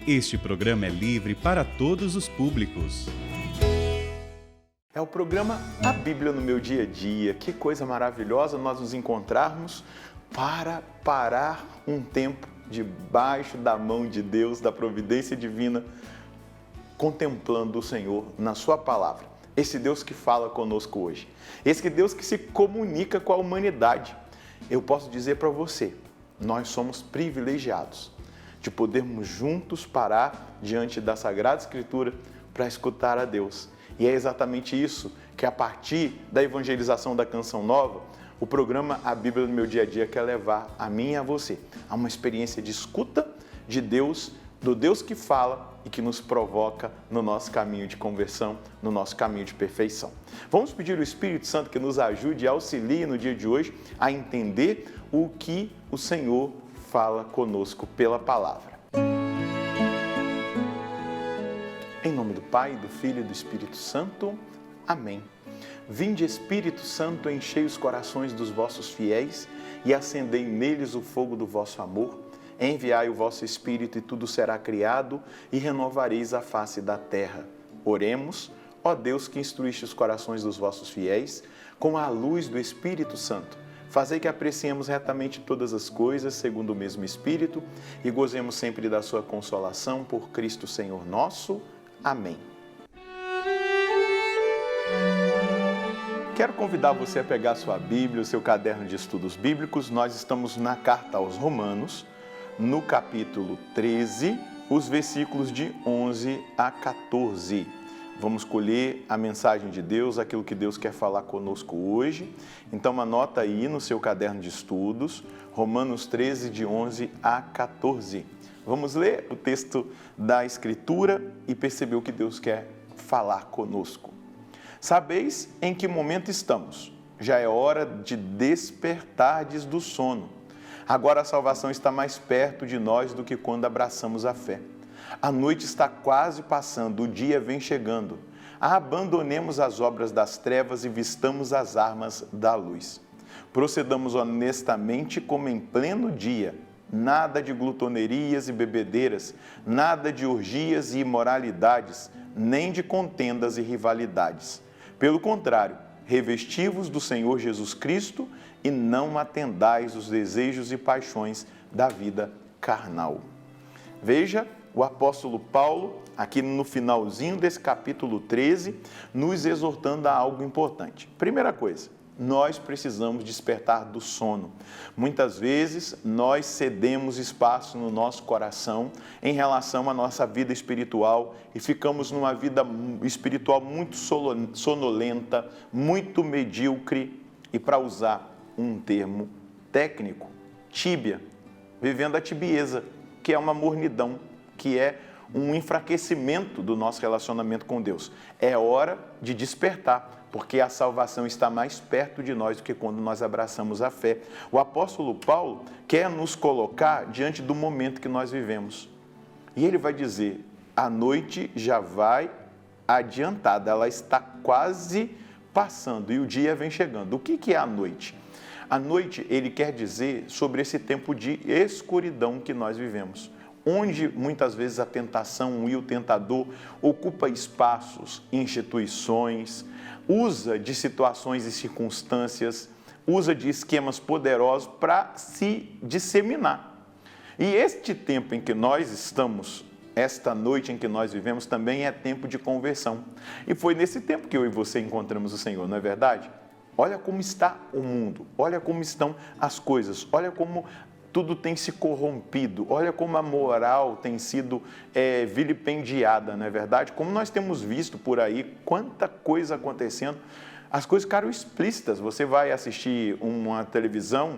Este programa é livre para todos os públicos. É o programa A Bíblia no Meu Dia a Dia. Que coisa maravilhosa nós nos encontrarmos para parar um tempo debaixo da mão de Deus, da providência divina, contemplando o Senhor na sua palavra. Esse Deus que fala conosco hoje. Esse Deus que se comunica com a humanidade. Eu posso dizer para você, nós somos privilegiados de podermos juntos parar diante da Sagrada Escritura para escutar a Deus. E é exatamente isso que, a partir da evangelização da Canção Nova, o programa A Bíblia no Meu Dia a Dia quer levar a mim e a você a uma experiência de escuta de Deus, do Deus que fala e que nos provoca no nosso caminho de conversão, no nosso caminho de perfeição. Vamos pedir ao Espírito Santo que nos ajude e auxilie no dia de hoje a entender o que o Senhor fala conosco pela palavra. Em nome do Pai, do Filho e do Espírito Santo. Amém. Vinde, Espírito Santo, enchei os corações dos vossos fiéis e acendei neles o fogo do vosso amor. Enviai o vosso Espírito e tudo será criado e renovareis a face da terra. Oremos, ó Deus que instruíste os corações dos vossos fiéis com a luz do Espírito Santo. Fazei que apreciemos retamente todas as coisas segundo o mesmo Espírito e gozemos sempre da sua consolação por Cristo Senhor nosso. Amém. Quero convidar você a pegar sua Bíblia, o seu caderno de estudos bíblicos. Nós estamos na carta aos Romanos, no capítulo 13, os versículos de 11 a 14. Vamos colher a mensagem de Deus, aquilo que Deus quer falar conosco hoje. Então anota aí no seu caderno de estudos, Romanos 13, de 11 a 14. Vamos ler o texto da Escritura e perceber o que Deus quer falar conosco. Sabeis em que momento estamos? Já é hora de despertardes do sono. Agora a salvação está mais perto de nós do que quando abraçamos a fé. A noite está quase passando, o dia vem chegando. Abandonemos as obras das trevas e vistamos as armas da luz. Procedamos honestamente como em pleno dia. Nada de glutonerias e bebedeiras, nada de orgias e imoralidades, nem de contendas e rivalidades. Pelo contrário, revesti-vos do Senhor Jesus Cristo e não atendais os desejos e paixões da vida carnal. Veja, o apóstolo Paulo, aqui no finalzinho desse capítulo 13, nos exortando a algo importante. Primeira coisa, nós precisamos despertar do sono. Muitas vezes nós cedemos espaço no nosso coração em relação à nossa vida espiritual e ficamos numa vida espiritual muito sonolenta, muito medíocre e, para usar um termo técnico, tíbia, vivendo a tibieza, que é uma mornidão, que é um enfraquecimento do nosso relacionamento com Deus. É hora de despertar, porque a salvação está mais perto de nós do que quando nós abraçamos a fé. O apóstolo Paulo quer nos colocar diante do momento que nós vivemos. E ele vai dizer, a noite já vai adiantada, ela está quase passando e o dia vem chegando. O que é a noite? A noite, ele quer dizer sobre esse tempo de escuridão que nós vivemos, onde muitas vezes a tentação e o tentador ocupa espaços, instituições, usa de situações e circunstâncias, usa de esquemas poderosos para se disseminar. E este tempo em que nós estamos, esta noite em que nós vivemos, também é tempo de conversão. E foi nesse tempo que eu e você encontramos o Senhor, não é verdade? Olha como está o mundo, olha como estão as coisas, olha como tudo tem se corrompido, olha como a moral tem sido vilipendiada, não é verdade? Como nós temos visto por aí, quanta coisa acontecendo, as coisas ficaram explícitas. Você vai assistir uma televisão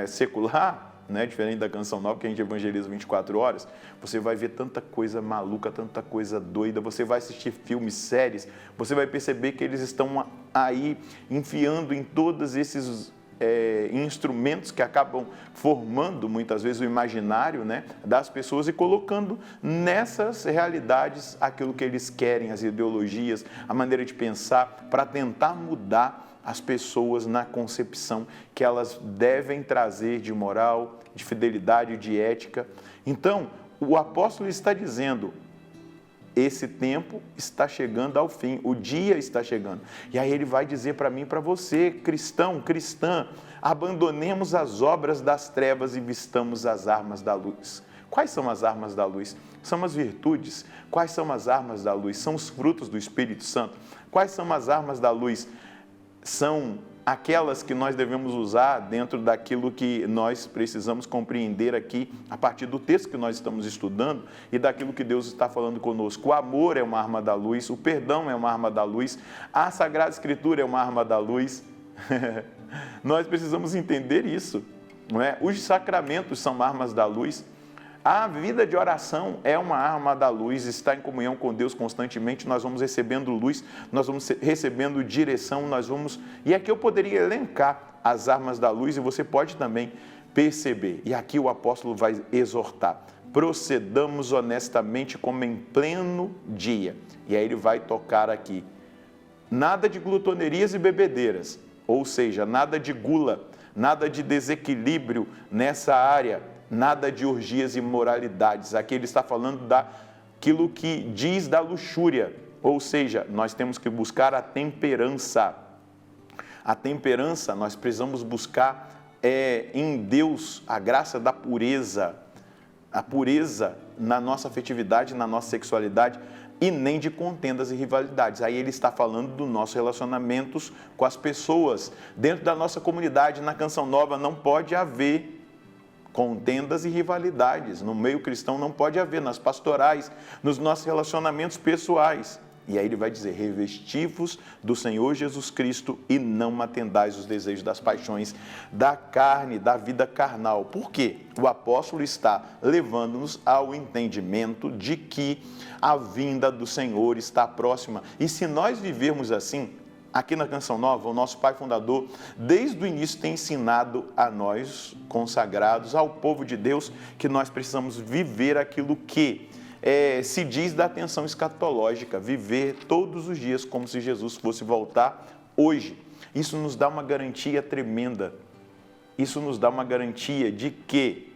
secular, né, diferente da Canção Nova, que a gente evangeliza 24 horas, você vai ver tanta coisa maluca, tanta coisa doida, você vai assistir filmes, séries, você vai perceber que eles estão aí enfiando em todos esses instrumentos que acabam formando muitas vezes o imaginário, né, das pessoas e colocando nessas realidades aquilo que eles querem, as ideologias, a maneira de pensar, para tentar mudar as pessoas na concepção que elas devem trazer de moral, de fidelidade, de ética. Então, o apóstolo está dizendo, esse tempo está chegando ao fim, o dia está chegando. E aí ele vai dizer para mim e para você, cristão, cristã, abandonemos as obras das trevas e vistamos as armas da luz. Quais são as armas da luz? São as virtudes. Quais são as armas da luz? São os frutos do Espírito Santo. Quais são as armas da luz? São aquelas que nós devemos usar dentro daquilo que nós precisamos compreender aqui, a partir do texto que nós estamos estudando e daquilo que Deus está falando conosco. O amor é uma arma da luz, o perdão é uma arma da luz, a Sagrada Escritura é uma arma da luz. Nós precisamos entender isso, não é? Os sacramentos são armas da luz. A vida de oração é uma arma da luz, estar em comunhão com Deus constantemente, nós vamos recebendo luz, nós vamos recebendo direção, E aqui eu poderia elencar as armas da luz e você pode também perceber. E aqui o apóstolo vai exortar, procedamos honestamente como em pleno dia. E aí ele vai tocar aqui, nada de glutonerias e bebedeiras, ou seja, nada de gula, nada de desequilíbrio nessa área, nada de orgias e imoralidades. Aqui ele está falando daquilo que diz da luxúria, ou seja, nós temos que buscar a temperança. A temperança nós precisamos buscar em Deus a graça da pureza, a pureza na nossa afetividade, na nossa sexualidade, e nem de contendas e rivalidades. Aí ele está falando dos nossos relacionamentos com as pessoas. Dentro da nossa comunidade, na Canção Nova, não pode haver contendas e rivalidades. No meio cristão não pode haver, nas pastorais, nos nossos relacionamentos pessoais. E aí ele vai dizer, revesti-vos do Senhor Jesus Cristo e não atendais os desejos das paixões da carne, da vida carnal. Por quê? O apóstolo está levando-nos ao entendimento de que a vinda do Senhor está próxima. E se nós vivermos assim, aqui na Canção Nova, o nosso pai fundador, desde o início tem ensinado a nós, consagrados, ao povo de Deus, que nós precisamos viver aquilo que se diz da atenção escatológica, viver todos os dias como se Jesus fosse voltar hoje. Isso nos dá uma garantia tremenda, isso nos dá uma garantia de que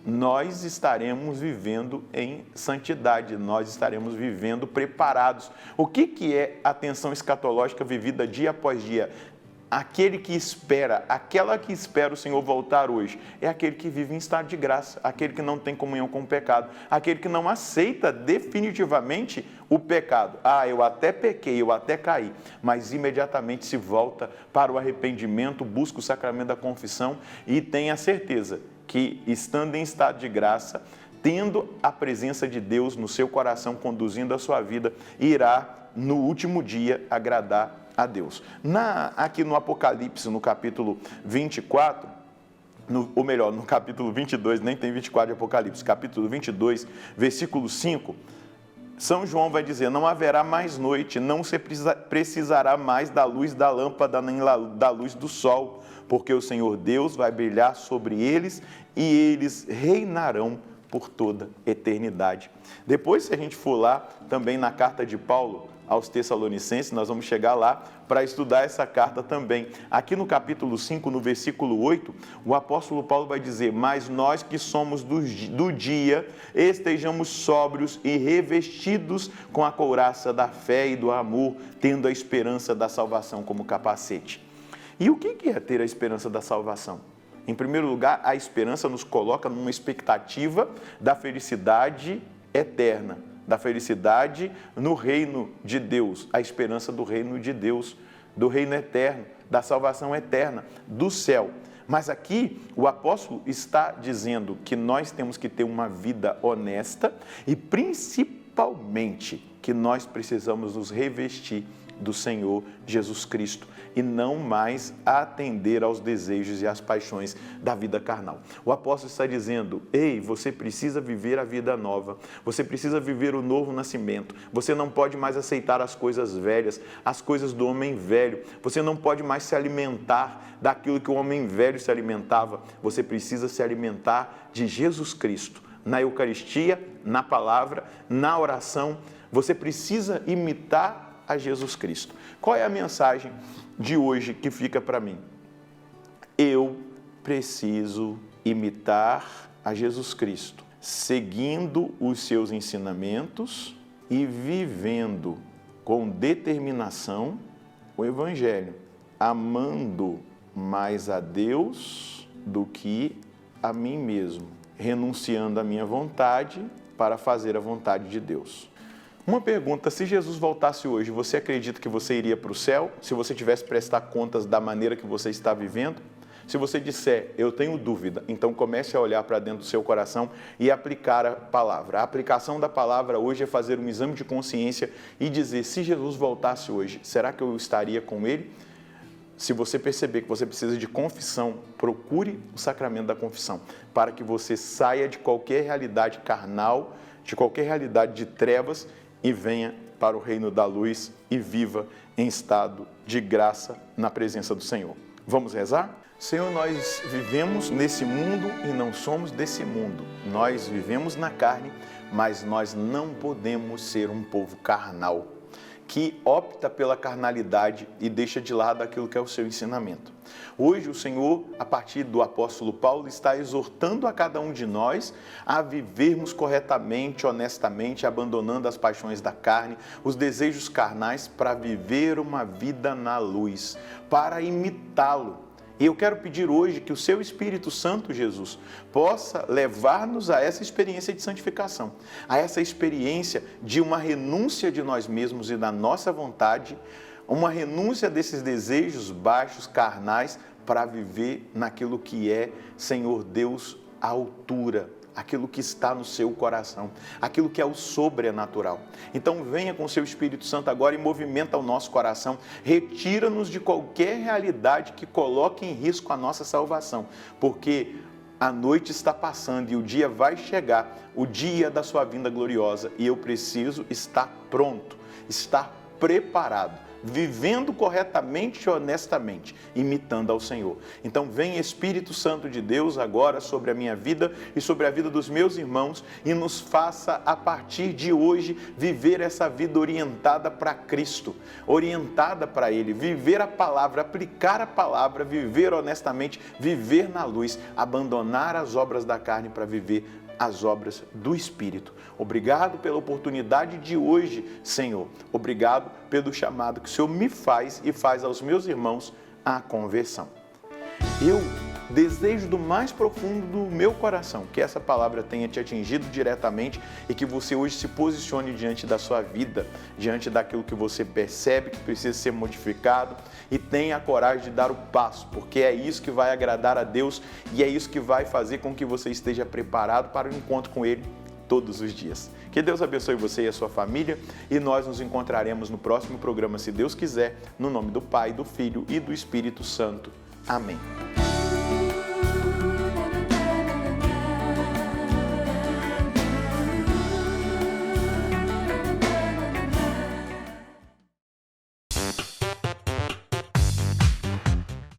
nós estaremos vivendo em santidade, nós estaremos vivendo preparados. O que é a atenção escatológica vivida dia após dia? Aquele que espera, aquela que espera o Senhor voltar hoje, é aquele que vive em estado de graça, aquele que não tem comunhão com o pecado, aquele que não aceita definitivamente o pecado. Eu até pequei, eu até caí, mas imediatamente se volta para o arrependimento, busca o sacramento da confissão e tem a certeza que, estando em estado de graça, tendo a presença de Deus no seu coração, conduzindo a sua vida, irá, no último dia, agradar a Deus. Aqui no Apocalipse, no capítulo 24, no capítulo 22, nem tem 24 de Apocalipse, capítulo 22, versículo 5, São João vai dizer, não haverá mais noite, não se precisará mais da luz da lâmpada, nem da luz do sol, porque o Senhor Deus vai brilhar sobre eles e eles reinarão por toda eternidade. Depois, se a gente for lá, também na carta de Paulo aos Tessalonicenses, nós vamos chegar lá para estudar essa carta também. Aqui no capítulo 5, no versículo 8, o apóstolo Paulo vai dizer, mas nós que somos do dia, estejamos sóbrios e revestidos com a couraça da fé e do amor, tendo a esperança da salvação como capacete. E o que é ter a esperança da salvação? Em primeiro lugar, a esperança nos coloca numa expectativa da felicidade eterna, da felicidade no reino de Deus, a esperança do reino de Deus, do reino eterno, da salvação eterna, do céu. Mas aqui o apóstolo está dizendo que nós temos que ter uma vida honesta e principalmente que nós precisamos nos revestir do Senhor Jesus Cristo e não mais atender aos desejos e às paixões da vida carnal. O apóstolo está dizendo, ei, você precisa viver a vida nova, você precisa viver o novo nascimento, você não pode mais aceitar as coisas velhas, as coisas do homem velho, você não pode mais se alimentar daquilo que o homem velho se alimentava, você precisa se alimentar de Jesus Cristo, na Eucaristia, na palavra, na oração, você precisa imitar a Jesus Cristo. Qual é a mensagem de hoje que fica para mim? Eu preciso imitar a Jesus Cristo. seguindo os seus ensinamentos e vivendo com determinação o Evangelho, amando mais a Deus do que a mim mesmo, renunciando à minha vontade para fazer a vontade de Deus. Uma pergunta: se Jesus voltasse hoje, você acredita que você iria para o céu? Se você tivesse que prestar contas da maneira que você está vivendo? Se você disser, eu tenho dúvida, então comece a olhar para dentro do seu coração e aplicar a palavra. A aplicação da palavra hoje é fazer um exame de consciência e dizer, se Jesus voltasse hoje, será que eu estaria com Ele? Se você perceber que você precisa de confissão, procure o sacramento da confissão, para que você saia de qualquer realidade carnal, de qualquer realidade de trevas e venha para o reino da luz e viva em estado de graça na presença do Senhor. Vamos rezar? Senhor, nós vivemos nesse mundo e não somos desse mundo. Nós vivemos na carne, mas nós não podemos ser um povo carnal, que opta pela carnalidade e deixa de lado aquilo que é o seu ensinamento. Hoje o Senhor, a partir do apóstolo Paulo, está exortando a cada um de nós a vivermos corretamente, honestamente, abandonando as paixões da carne, os desejos carnais, para viver uma vida na luz, para imitá-lo. E eu quero pedir hoje que o seu Espírito Santo, Jesus, possa levar-nos a essa experiência de santificação, a essa experiência de uma renúncia de nós mesmos e da nossa vontade, uma renúncia desses desejos baixos, carnais, para viver naquilo que é, Senhor Deus, a altura, aquilo que está no seu coração, aquilo que é o sobrenatural. Então venha com o seu Espírito Santo agora e movimenta o nosso coração, retira-nos de qualquer realidade que coloque em risco a nossa salvação, porque a noite está passando e o dia vai chegar, o dia da sua vinda gloriosa, e eu preciso estar pronto, estar preparado, vivendo corretamente e honestamente, imitando ao Senhor. Então vem Espírito Santo de Deus agora sobre a minha vida e sobre a vida dos meus irmãos e nos faça, a partir de hoje, viver essa vida orientada para Cristo, orientada para Ele, viver a palavra, aplicar a palavra, viver honestamente, viver na luz, abandonar as obras da carne para viver as obras do Espírito. Obrigado pela oportunidade de hoje, Senhor. Obrigado pelo chamado que o Senhor me faz e faz aos meus irmãos à conversão. Eu desejo do mais profundo do meu coração que essa palavra tenha te atingido diretamente e que você hoje se posicione diante da sua vida, diante daquilo que você percebe que precisa ser modificado e tenha a coragem de dar o passo, porque é isso que vai agradar a Deus e é isso que vai fazer com que você esteja preparado para o encontro com Ele todos os dias. Que Deus abençoe você e a sua família e nós nos encontraremos no próximo programa, se Deus quiser, no nome do Pai, do Filho e do Espírito Santo. Amém.